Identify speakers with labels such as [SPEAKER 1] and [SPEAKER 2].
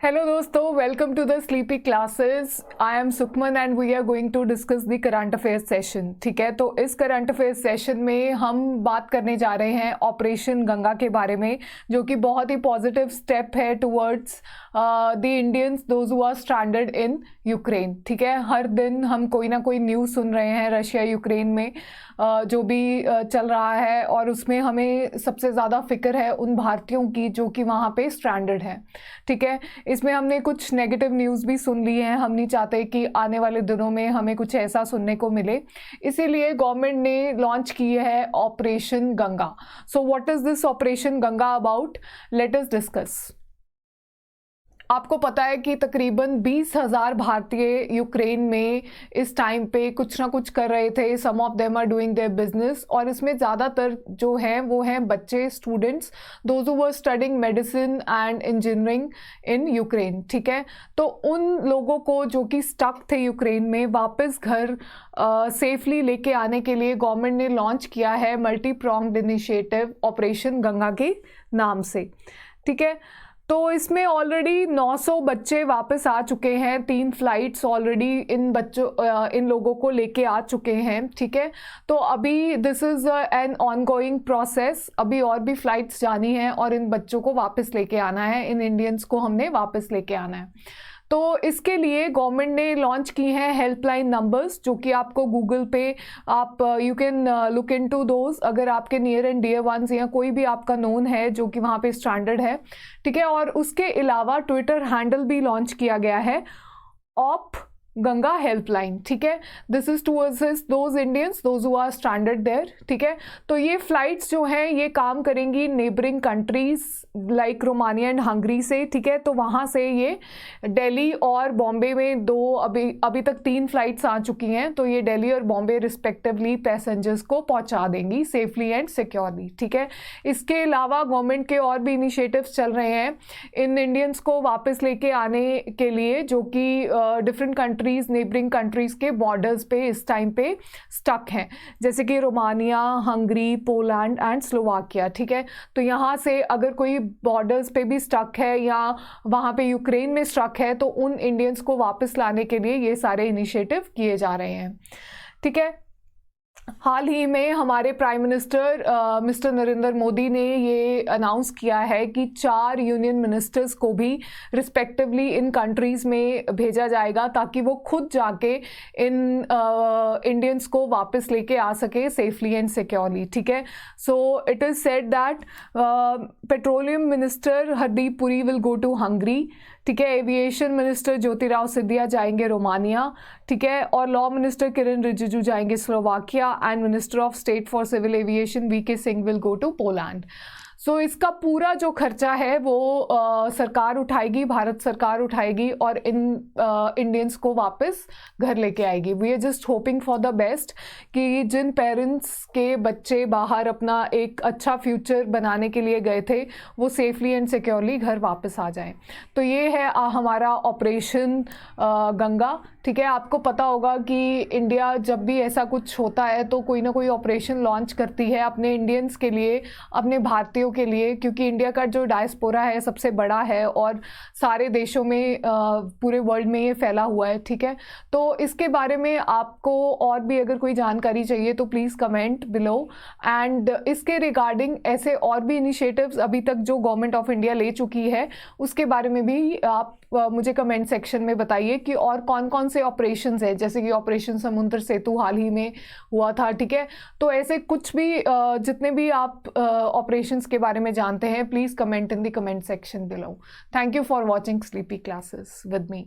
[SPEAKER 1] Hello दोस्तों, welcome to the Sleepy Classes. I am Sukhman and we are going to discuss the current affairs session. ठीक है, तो इस current affairs session में हम बात करने जा रहे हैं ऑपरेशन गंगा के बारे में, जो कि बहुत ही पॉजिटिव स्टेप है towards the Indians those who are stranded in Ukraine. ठीक है, हर दिन हम कोई ना कोई न्यूज़ सुन रहे हैं रशिया यूक्रेन में जो भी चल रहा है, और उसमें हमें सबसे ज़्यादा फिक्र है उन भारतीयों की जो कि वहाँ पे स्ट्रैंडेड हैं। ठीक है, इसमें हमने कुछ नेगेटिव न्यूज़ भी सुन ली हैं। हम नहीं चाहते कि आने वाले दिनों में हमें कुछ ऐसा सुनने को मिले, इसीलिए गवर्नमेंट ने लॉन्च की है operation Ganga. So what is this operation Ganga about? Let us discuss. आपको पता है कि तकरीबन 20,000 भारतीय यूक्रेन में इस टाइम पे कुछ ना कुछ कर रहे थे। Some of them are doing their business, और इसमें ज़्यादातर जो हैं वो हैं बच्चे, students, those who were studying medicine and engineering in Ukraine. ठीक है, तो उन लोगों को जो कि स्टक थे यूक्रेन में, वापस घर सेफली लेके आने के लिए गवर्नमेंट ने लॉन्च किया है multi pronged initiative operation Ganga के नाम से। ठीक है, तो इसमें ऑलरेडी 900 बच्चे वापस आ चुके हैं। 3 फ्लाइट्स ऑलरेडी इन लोगों को लेके आ चुके हैं। ठीक है, तो अभी this is an ongoing process. अभी और भी फ्लाइट्स जानी है और इन बच्चों को वापस लेके आना है, इन इंडियंस को हमने वापस लेके आना है। तो इसके लिए गवर्नमेंट ने लॉन्च की हैं हेल्पलाइन नंबर्स, जो कि आपको गूगल पे आप you can look into those, अगर आपके नियर एंड डियर वंस या कोई भी आपका नोन है जो कि वहाँ पे स्ट्रैंडेड है। ठीक है, और उसके अलावा ट्विटर हैंडल भी लॉन्च किया गया है, ऑप गंगा हेल्पलाइन। ठीक है, this is towards those Indians those who are stranded there. ठीक है, तो ये फ्लाइट्स जो हैं ये काम करेंगी neighbouring countries like Romania and Hungary से। ठीक है, तो वहाँ से ये दिल्ली और बॉम्बे में अभी तक 3 फ्लाइट्स आ चुकी हैं, तो ये दिल्ली और बॉम्बे रिस्पेक्टिवली पैसेंजर्स को पहुँचा देंगी सेफली एंड सिक्योरली। ठीक है, इसके अलावा गवर्नमेंट के और भी इनिशिएटिव्स चल रहे हैं इन इंडियंस को वापस लेके आने के लिए, जो कि डिफरेंट कंट्रीज, नेबरिंग कंट्रीज के बॉर्डर्स पे इस टाइम पे स्टक हैं, जैसे कि Romania, Hungary, Poland and Slovakia. ठीक है, तो यहाँ से अगर कोई बॉर्डर्स पे भी स्टक है या वहाँ पे यूक्रेन में स्टक है, तो उन इंडियंस को वापस लाने के लिए ये सारे इनिशिएटिव किए जा रहे हैं। ठीक है, हाल ही में हमारे prime minister mister Narendra Modi ने ये अनाउंस किया है कि 4 यूनियन मिनिस्टर्स को भी रिस्पेक्टिवली इन कंट्रीज़ में भेजा जाएगा, ताकि वो खुद जाके इन इंडियंस को वापस लेके आ सके सेफली एंड सिक्योरली। ठीक है, so it is said that petroleum minister Hardeep Puri will go to Hungary. ठीक है, एविएशन मिनिस्टर ज्योतिराव सिंधिया जाएंगे रोमानिया। ठीक है, और लॉ मिनिस्टर किरण रिजिजू जाएंगे Slovakia, and minister of state for civil aviation VK Singh will go to Poland. So इसका पूरा जो खर्चा है वो सरकार उठाएगी, भारत सरकार उठाएगी, और इन इंडियंस को वापस घर लेके आएगी। We are just hoping for the best कि जिन पेरेंट्स के बच्चे बाहर अपना एक अच्छा फ्यूचर बनाने के लिए गए थे, वो सेफली एंड सिक्योरली घर वापस आ जाएं। तो ये है हमारा ऑपरेशन गंगा। ठीक है, आपको पता होगा कि इंडिया जब भी ऐसा कुछ होता है तो कोई ना कोई ऑपरेशन लॉन्च करती है अपने इंडियंस के लिए, अपने भारतीयों के लिए, क्योंकि इंडिया का जो डायस्पोरा है सबसे बड़ा है और सारे देशों में पूरे वर्ल्ड में ये फैला हुआ है। ठीक है, तो इसके बारे में आपको और भी अगर कोई जानकारी चाहिए तो प्लीज़ कमेंट बिलो, एंड इसके रिगार्डिंग ऐसे और भी इनिशिएटिव्स अभी तक जो गवर्नमेंट ऑफ इंडिया ले चुकी है उसके बारे में भी आप मुझे कमेंट सेक्शन में बताइए कि और कौन कौन से ऑपरेशंस हैं, जैसे कि ऑपरेशन समुद्र सेतु हाल ही में हुआ था। ठीक है, तो ऐसे कुछ भी जितने भी आप ऑपरेशंस के बारे में जानते हैं, please comment in the comment section below. Thank you for watching sleepy classes with me.